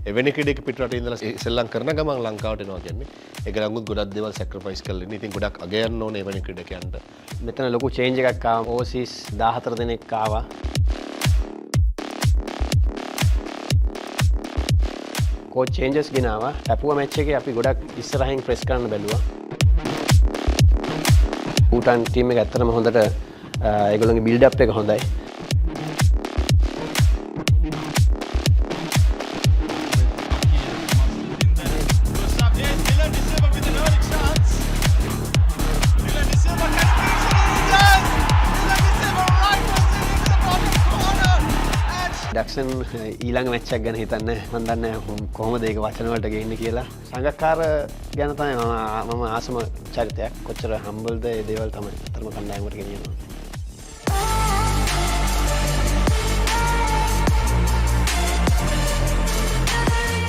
එවැනි ක්‍රීඩක පිටරට ඉඳලා සෙල්ලම් කරන ගමන් ලංකාවට එනවා කියන්නේ ඒක ලඟුත් ගොඩක් දේවල් සැක්‍රිෆයිස් කරලා ඉන්නේ. ඉතින් ගොඩක් අගයන්න ඕනේ එවැනි ක්‍රීඩකයන්ට. මෙතන ලොකු චේන්ජ් එකක් ආවා. ඕසිස් 14 දෙනෙක් ආවා. කෝච් චේන්ජස් ගෙනාවා. පැපුවා මැච් එකේ අපි ගොඩක් ඉස්සරහින් ප්‍රෙස් කරන්න බැලුවා. ඌටන් ටීම් එක ඇත්තටම හොඳට ඒගොල්ලන්ගේ බිල්ඩ් අප් එක හොඳයි. ඩක්සන් ඊළඟ මැච් එකක් ගැන හිතන්නේ මම දන්නේ කොහොමද ඒක වචන වලට ගේන්නේ කියලා. සංගක්කාර ගැන තමයි මම ආසම චරිතයක්. කොච්චර හම්බල්ද ඒ දේවල් තමයි අතරම කණ්ඩායමකට ගෙනියනවා.